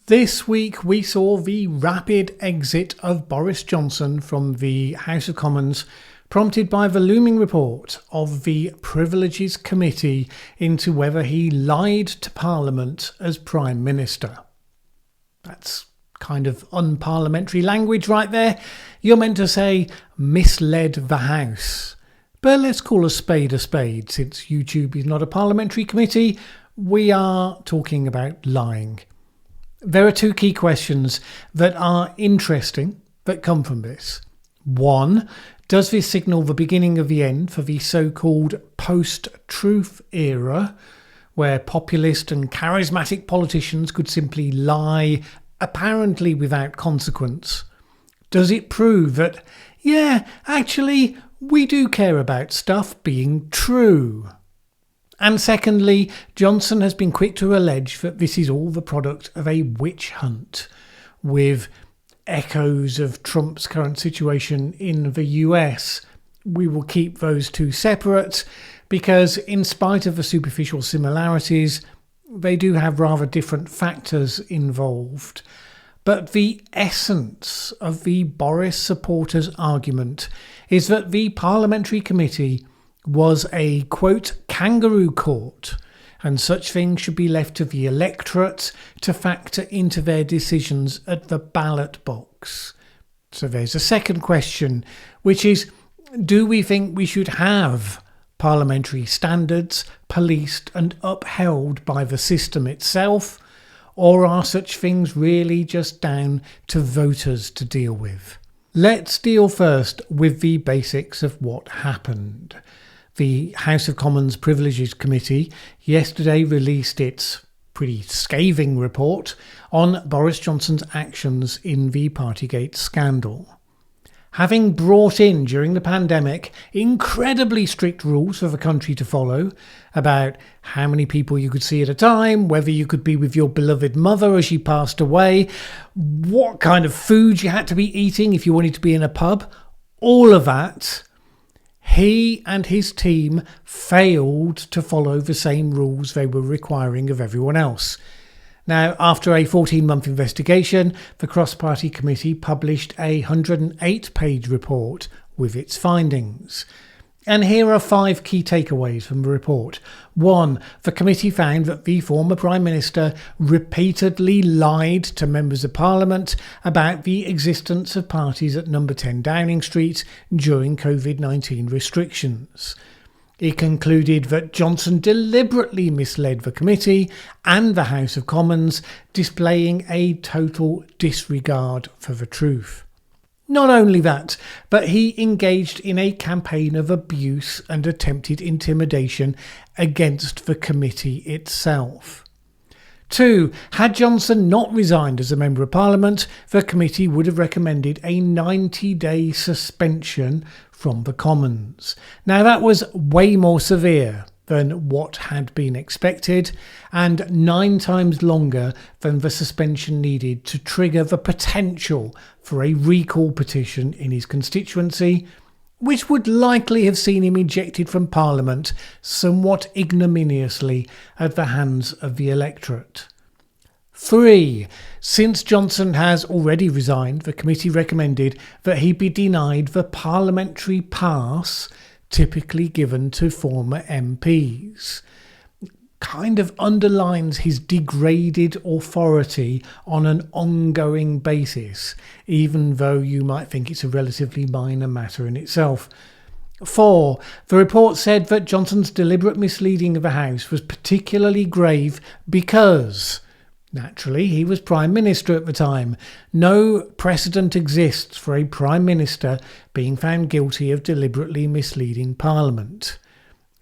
This week we saw the rapid exit of Boris Johnson from the House of Commons, prompted by the looming report of the Privileges Committee into whether he lied to Parliament as Prime Minister. That's kind of unparliamentary language right there. You're meant to say misled the House. But let's call a spade, since YouTube is not a parliamentary committee. We are talking about lying. There are two key questions that are interesting that come from this. One, does this signal the beginning of the end for the so-called post-truth era, where populist and charismatic politicians could simply lie, apparently without consequence? Does it prove that, actually, we do care about stuff being true? And secondly, Johnson has been quick to allege that this is all the product of a witch hunt, with echoes of Trump's current situation in the US. We will keep those two separate because, in spite of the superficial similarities, they do have rather different factors involved. But the essence of the Boris supporters' argument is that the Parliamentary Committee was a, quote, kangaroo court, and such things should be left to the electorate to factor into their decisions at the ballot box. So there's a second question, which is, do we think we should have parliamentary standards policed and upheld by the system itself, or are such things really just down to voters to deal with? Let's deal first with the basics of what happened. The House of Commons Privileges Committee yesterday released its pretty scathing report on Boris Johnson's actions in the Partygate scandal. Having brought in, during the pandemic, incredibly strict rules for the country to follow about how many people you could see at a time, whether you could be with your beloved mother as she passed away, what kind of food you had to be eating if you wanted to be in a pub, all of that, he and his team failed to follow the same rules they were requiring of everyone else. Now, after a 14-month investigation, the Cross-Party Committee published a 108-page report with its findings. And here are 5 key takeaways from the report. 1. The committee found that the former Prime Minister repeatedly lied to members of Parliament about the existence of parties at number 10 Downing Street during COVID-19 restrictions. It concluded that Johnson deliberately misled the committee and the House of Commons, displaying a total disregard for the truth. Not only that, but he engaged in a campaign of abuse and attempted intimidation against the committee itself. 2. Had Johnson not resigned as a Member of Parliament, the committee would have recommended a 90-day suspension from the Commons. Now, that was way more severe than what had been expected, and 9 times longer than the suspension needed to trigger the potential for a recall petition in his constituency, which would likely have seen him ejected from Parliament somewhat ignominiously at the hands of the electorate. 3. Since Johnson has already resigned, the committee recommended that he be denied the parliamentary pass typically given to former MPs. Kind of underlines his degraded authority on an ongoing basis, even though you might think it's a relatively minor matter in itself. 4. The report said that Johnson's deliberate misleading of the House was particularly grave because, naturally, he was Prime Minister at the time. No precedent exists for a Prime Minister being found guilty of deliberately misleading Parliament.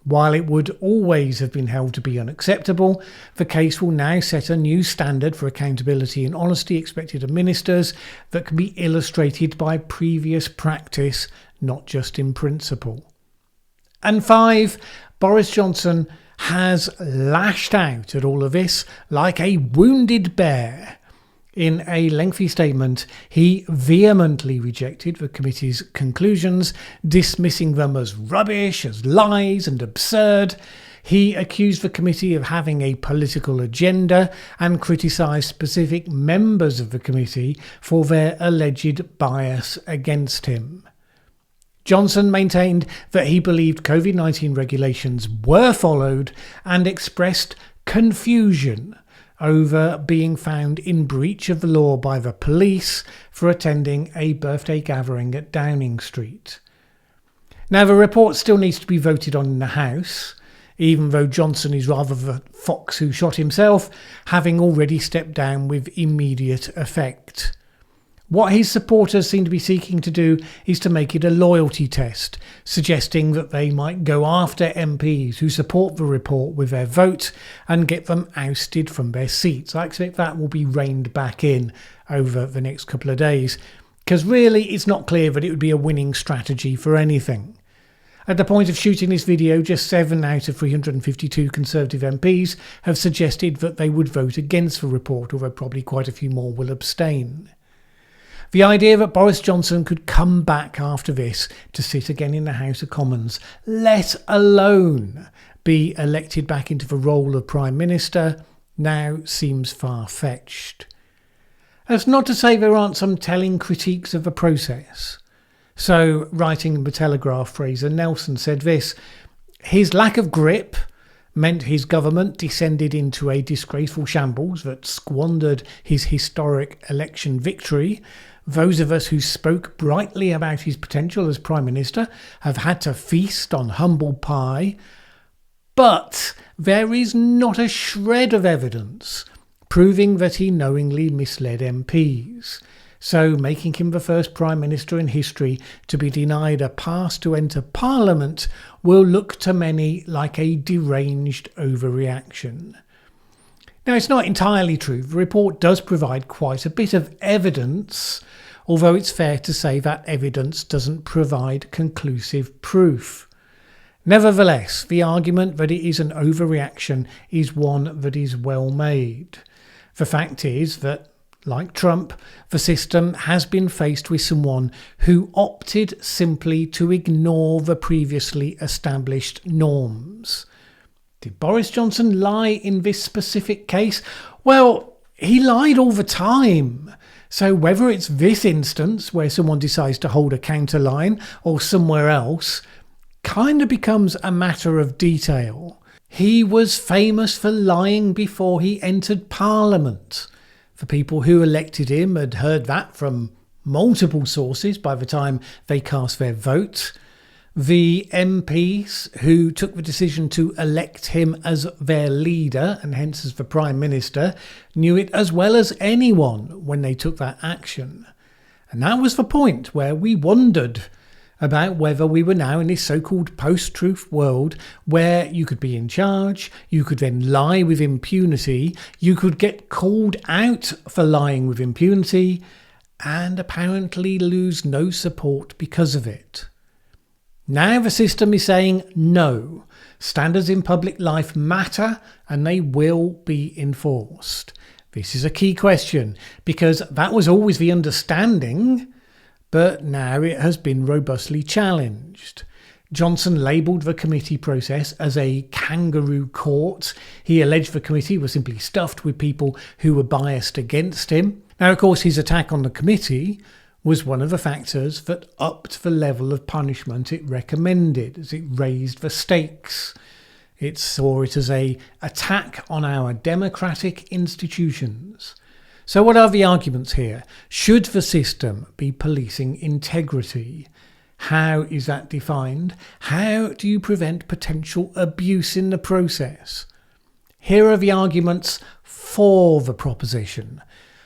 While it would always have been held to be unacceptable, the case will now set a new standard for accountability and honesty expected of ministers that can be illustrated by previous practice, not just in principle. And 5, Boris Johnson has lashed out at all of this like a wounded bear. In a lengthy statement, he vehemently rejected the committee's conclusions, dismissing them as rubbish, as lies and absurd. He accused the committee of having a political agenda and criticised specific members of the committee for their alleged bias against him. Johnson maintained that he believed COVID-19 regulations were followed and expressed confusion over being found in breach of the law by the police for attending a birthday gathering at Downing Street. Now, the report still needs to be voted on in the House, even though Johnson is rather the fox who shot himself, having already stepped down with immediate effect. What his supporters seem to be seeking to do is to make it a loyalty test, suggesting that they might go after MPs who support the report with their vote and get them ousted from their seats. I expect that will be reined back in over the next couple of days, because really it's not clear that it would be a winning strategy for anything. At the point of shooting this video, just 7 out of 352 Conservative MPs have suggested that they would vote against the report, although probably quite a few more will abstain. The idea that Boris Johnson could come back after this to sit again in the House of Commons, let alone be elected back into the role of Prime Minister, now seems far-fetched. That's not to say there aren't some telling critiques of the process. So, writing in the Telegraph, Fraser Nelson said this: his lack of grip meant his government descended into a disgraceful shambles that squandered his historic election victory. Those of us who spoke brightly about his potential as Prime Minister have had to feast on humble pie. But there is not a shred of evidence proving that he knowingly misled MPs, so making him the first Prime Minister in history to be denied a pass to enter Parliament will look to many like a deranged overreaction. Now, it's not entirely true. The report does provide quite a bit of evidence, although it's fair to say that evidence doesn't provide conclusive proof. Nevertheless, the argument that it is an overreaction is one that is well made. The fact is that, like Trump, the system has been faced with someone who opted simply to ignore the previously established norms. Did Boris Johnson lie in this specific case? Well, he lied all the time. So whether it's this instance where someone decides to hold a counter line or somewhere else, kind of becomes a matter of detail. He was famous for lying before he entered Parliament. The people who elected him had heard that from multiple sources by the time they cast their vote. The MPs who took the decision to elect him as their leader, and hence as the Prime Minister, knew it as well as anyone when they took that action. And that was the point where we wondered about whether we were now in this so-called post-truth world where you could be in charge, you could then lie with impunity, you could get called out for lying with impunity, and apparently lose no support because of it. Now the system is saying no, standards in public life matter and they will be enforced. This is a key question because that was always the understanding, but now it has been robustly challenged. Johnson labelled the committee process as a kangaroo court. He alleged the committee was simply stuffed with people who were biased against him. Now, of course, his attack on the committee was one of the factors that upped the level of punishment it recommended, as it raised the stakes. It saw it as an attack on our democratic institutions. So what are the arguments here? Should the system be policing integrity? How is that defined? How do you prevent potential abuse in the process? Here are the arguments for the proposition.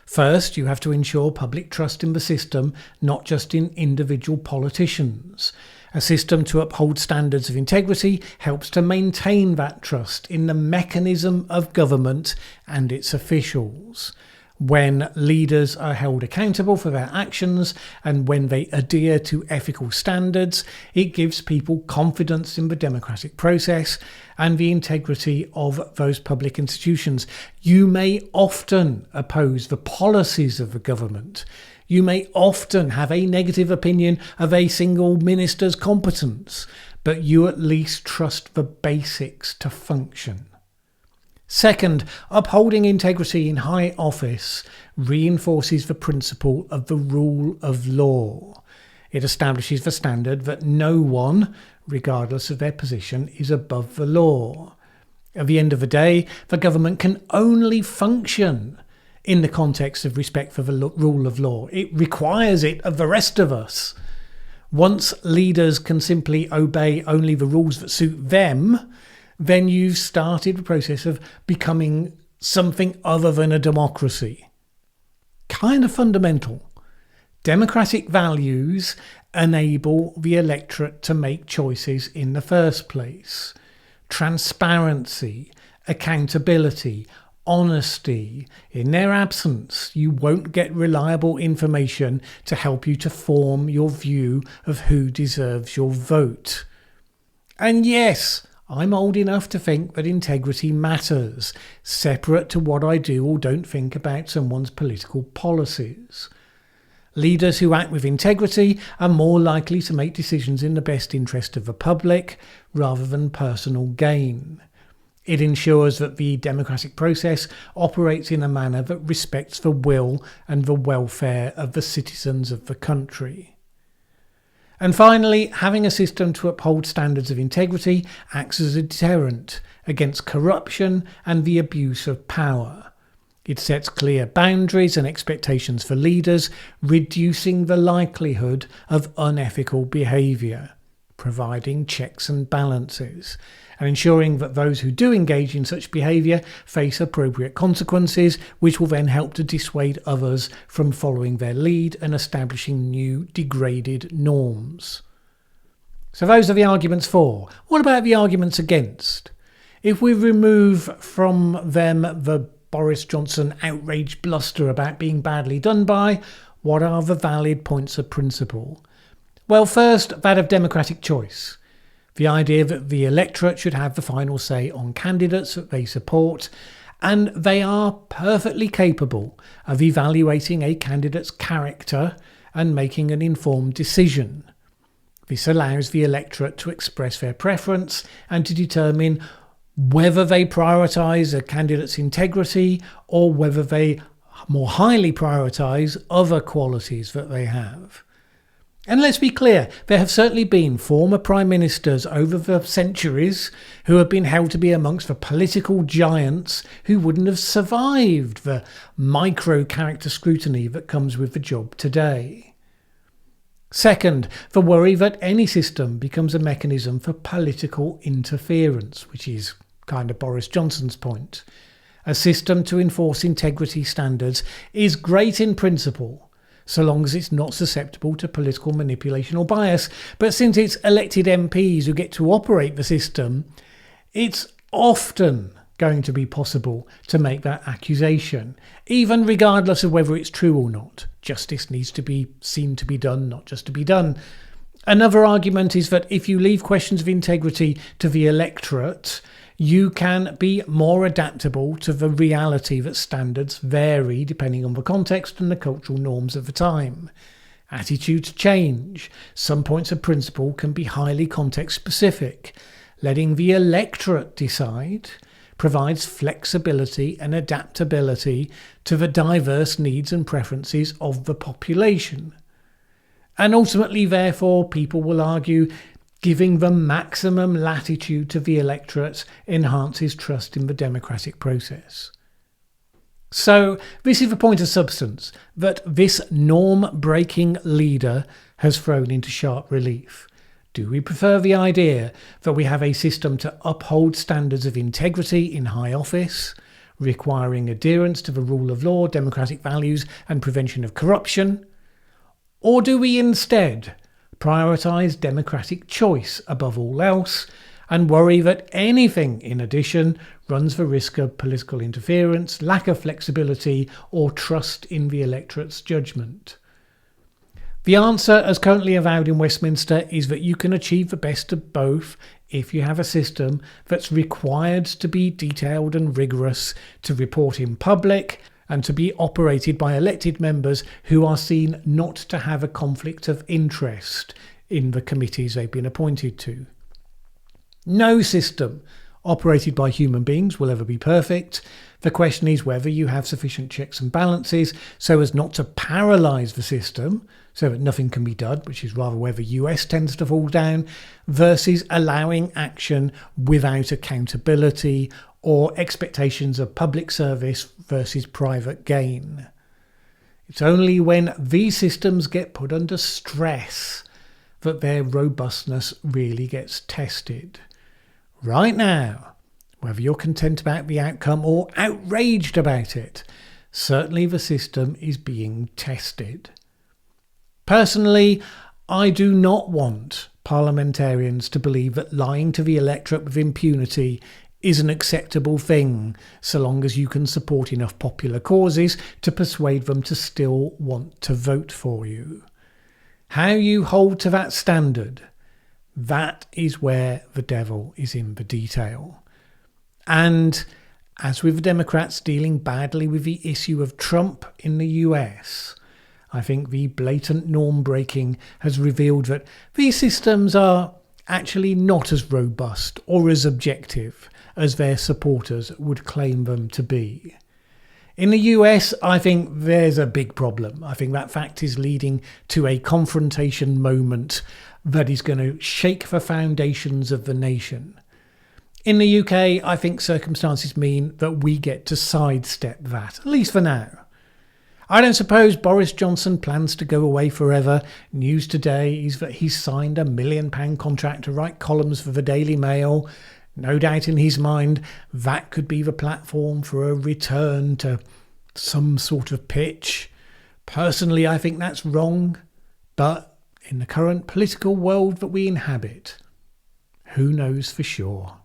First, you have to ensure public trust in the system, not just in individual politicians. A system to uphold standards of integrity helps to maintain that trust in the mechanism of government and its officials. When leaders are held accountable for their actions and when they adhere to ethical standards, it gives people confidence in the democratic process and the integrity of those public institutions. You may often oppose the policies of the government. You may often have a negative opinion of a single minister's competence, but you at least trust the basics to function. Second, upholding integrity in high office reinforces the principle of the rule of law. It establishes the standard that no one, regardless of their position, is above the law. At the end of the day, the government can only function in the context of respect for the rule of law. It requires it of the rest of us. Once leaders can simply obey only the rules that suit them, then you've started the process of becoming something other than a democracy. Kind of fundamental. Democratic values enable the electorate to make choices in the first place. Transparency, accountability, honesty. In their absence, you won't get reliable information to help you to form your view of who deserves your vote. And yes, I'm old enough to think that integrity matters, separate to what I do or don't think about someone's political policies. Leaders who act with integrity are more likely to make decisions in the best interest of the public rather than personal gain. It ensures that the democratic process operates in a manner that respects the will and the welfare of the citizens of the country. And finally, having a system to uphold standards of integrity acts as a deterrent against corruption and the abuse of power. It sets clear boundaries and expectations for leaders, reducing the likelihood of unethical behaviour, providing checks and balances, and ensuring that those who do engage in such behaviour face appropriate consequences, which will then help to dissuade others from following their lead and establishing new degraded norms. So those are the arguments for. What about the arguments against? If we remove from them the Boris Johnson outraged bluster about being badly done by, what are the valid points of principle? Well, first, that of democratic choice. The idea that the electorate should have the final say on candidates that they support, and they are perfectly capable of evaluating a candidate's character and making an informed decision. This allows the electorate to express their preference and to determine whether they prioritise a candidate's integrity or whether they more highly prioritise other qualities that they have. And let's be clear, there have certainly been former prime ministers over the centuries who have been held to be amongst the political giants who wouldn't have survived the micro-character scrutiny that comes with the job today. Second, the worry that any system becomes a mechanism for political interference, which is kind of Boris Johnson's point. A system to enforce integrity standards is great in principle, so long as it's not susceptible to political manipulation or bias. But since it's elected MPs who get to operate the system, it's often going to be possible to make that accusation, even regardless of whether it's true or not. Justice needs to be seen to be done, not just to be done. Another argument is that if you leave questions of integrity to the electorate, you can be more adaptable to the reality that standards vary depending on the context and the cultural norms of the time. Attitudes change. Some points of principle can be highly context specific. Letting the electorate decide provides flexibility and adaptability to the diverse needs and preferences of the population. And ultimately, therefore, people will argue, giving the maximum latitude to the electorate enhances trust in the democratic process. So this is the point of substance that this norm-breaking leader has thrown into sharp relief. Do we prefer the idea that we have a system to uphold standards of integrity in high office, requiring adherence to the rule of law, democratic values and prevention of corruption? Or do we instead prioritise democratic choice above all else and worry that anything in addition runs the risk of political interference, lack of flexibility or trust in the electorate's judgment? The answer, as currently avowed in Westminster, is that you can achieve the best of both if you have a system that's required to be detailed and rigorous, to report in public, and to be operated by elected members who are seen not to have a conflict of interest in the committees they've been appointed to. No system operated by human beings will ever be perfect. The question is whether you have sufficient checks and balances so as not to paralyse the system, so that nothing can be done, which is rather where the US tends to fall down, versus allowing action without accountability or expectations of public service versus private gain. It's only when these systems get put under stress that their robustness really gets tested. Right now, whether you're content about the outcome or outraged about it, certainly the system is being tested. Personally, I do not want parliamentarians to believe that lying to the electorate with impunity is an acceptable thing, so long as you can support enough popular causes to persuade them to still want to vote for you. How you hold to that standard, that is where the devil is in the detail. And as with the Democrats dealing badly with the issue of Trump in the US, I think the blatant norm breaking has revealed that these systems are actually not as robust or as objective as their supporters would claim them to be. In the US, I think there's a big problem. I think that fact is leading to a confrontation moment that is going to shake the foundations of the nation. In the UK, I think circumstances mean that we get to sidestep that, at least for now. I don't suppose Boris Johnson plans to go away forever. News today is that he's signed a £1 million contract to write columns for the Daily Mail. No doubt in his mind that could be the platform for a return to some sort of pitch. Personally, I think that's wrong, but in the current political world that we inhabit, who knows for sure.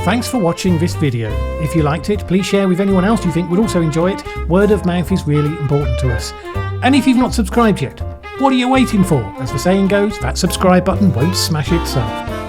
Thanks for watching this video. If you liked it, please share with anyone else you think would also enjoy it. Word of mouth is really important to us. And if you've not subscribed yet, what are you waiting for? As the saying goes, that subscribe button won't smash itself.